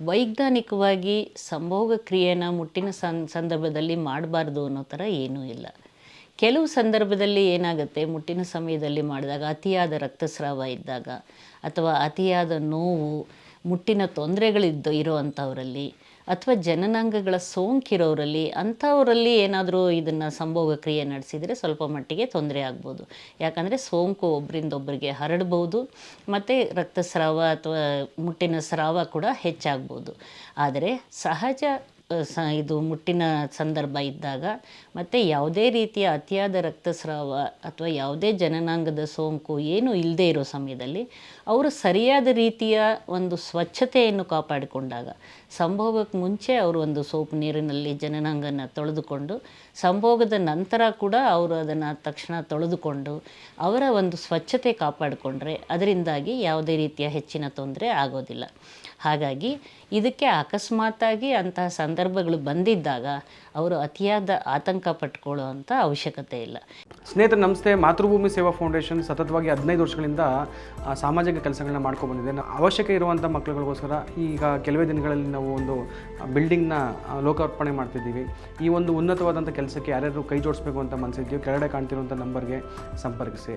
ವೈಜ್ಞಾನಿಕವಾಗಿ ಸಂಭೋಗ ಕ್ರಿಯೆನ ಮುಟ್ಟಿನ ಸಂದರ್ಭದಲ್ಲಿ ಮಾಡಬಾರ್ದು ಅನ್ನೋ ಥರ ಏನೂ ಇಲ್ಲ. ಕೆಲವು ಸಂದರ್ಭದಲ್ಲಿ ಏನಾಗುತ್ತೆ, ಮುಟ್ಟಿನ ಸಮಯದಲ್ಲಿ ಮಾಡಿದಾಗ ಅತಿಯಾದ ರಕ್ತಸ್ರಾವ ಇದ್ದಾಗ ಅಥವಾ ಅತಿಯಾದ ನೋವು, ಮುಟ್ಟಿನ ಇರೋವಂಥವರಲ್ಲಿ ಅಥವಾ ಜನನಾಂಗಗಳ ಸೋಂಕಿರೋರಲ್ಲಿ ಅಂಥವರಲ್ಲಿ ಏನಾದರೂ ಇದನ್ನು ಸಂಭೋಗ ಕ್ರಿಯೆ ನಡೆಸಿದರೆ ಸ್ವಲ್ಪ ಮಟ್ಟಿಗೆ ತೊಂದರೆ ಆಗ್ಬೋದು. ಯಾಕಂದರೆ ಸೋಂಕು ಒಬ್ಬರಿಂದ ಒಬ್ಬರಿಗೆ ಹರಡ್ಬೋದು ಮತ್ತು ರಕ್ತಸ್ರಾವ ಅಥವಾ ಮುಟ್ಟಿನ ಸ್ರಾವ ಕೂಡ ಹೆಚ್ಚಾಗ್ಬೋದು. ಆದರೆ ಸಹಜ ಇದು ಮುಟ್ಟಿನ ಸಂದರ್ಭ ಇದ್ದಾಗ ಮತ್ತು ಯಾವುದೇ ರೀತಿಯ ಅತಿಯಾದ ರಕ್ತಸ್ರಾವ ಅಥವಾ ಯಾವುದೇ ಜನನಾಂಗದ ಸೋಂಕು ಏನೂ ಇಲ್ಲದೇ ಇರೋ ಸಮಯದಲ್ಲಿ ಅವರು ಸರಿಯಾದ ರೀತಿಯ ಒಂದು ಸ್ವಚ್ಛತೆಯನ್ನು ಕಾಪಾಡಿಕೊಂಡಾಗ, ಸಂಭೋಗಕ್ಕೆ ಮುಂಚೆ ಅವರು ಒಂದು ಸೋಪು ನೀರಿನಲ್ಲಿ ಜನನಾಂಗನ ತೊಳೆದುಕೊಂಡು ಸಂಭೋಗದ ನಂತರ ಕೂಡ ಅವರು ಅದನ್ನು ತಕ್ಷಣ ತೊಳೆದುಕೊಂಡು ಅವರ ಒಂದು ಸ್ವಚ್ಛತೆ ಕಾಪಾಡಿಕೊಂಡ್ರೆ ಅದರಿಂದಾಗಿ ಯಾವುದೇ ರೀತಿಯ ಹೆಚ್ಚಿನ ತೊಂದರೆ ಆಗೋದಿಲ್ಲ. ಹಾಗಾಗಿ ಇದಕ್ಕೆ ಅಕಸ್ಮಾತಾಗಿ ಅಂತಹ ಸಂದರ್ಭಗಳು ಬಂದಿದ್ದಾಗ ಅವರು ಅತಿಯಾದ ಆತಂಕ ಪಟ್ಕೊಳ್ಳುವಂಥ ಅವಶ್ಯಕತೆ ಇಲ್ಲ. ಸ್ನೇಹಿತರೆ ನಮಸ್ತೆ. ಮಾತೃಭೂಮಿ ಸೇವಾ ಫೌಂಡೇಶನ್ ಸತತವಾಗಿ 15 ವರ್ಷಗಳಿಂದ ಸಾಮಾಜಿಕ ಕೆಲಸಗಳನ್ನ ಮಾಡ್ಕೊಂಡು ಬಂದಿದೆ. ಅವಶ್ಯಕ ಇರುವಂಥ ಮಕ್ಕಳುಗಳಿಗೋಸ್ಕರ ಈಗ ಕೆಲವೇ ದಿನಗಳಲ್ಲಿ ನಾವು ಒಂದು ಬಿಲ್ಡಿಂಗ್ನ ಲೋಕಾರ್ಪಣೆ ಮಾಡ್ತಿದ್ದೀವಿ. ಈ ಒಂದು ಉನ್ನತವಾದಂಥ ಕೆಲಸಕ್ಕೆ ಯಾರ್ಯಾರು ಕೈ ಜೋಡಿಸ್ಬೇಕು ಅಂತ ಮನಸ್ಸಿದ್ದೀವಿ, ಕೆಳಗಡೆ ಕಾಣ್ತಿರುವಂಥ ನಂಬರ್ಗೆ ಸಂಪರ್ಕಿಸಿ.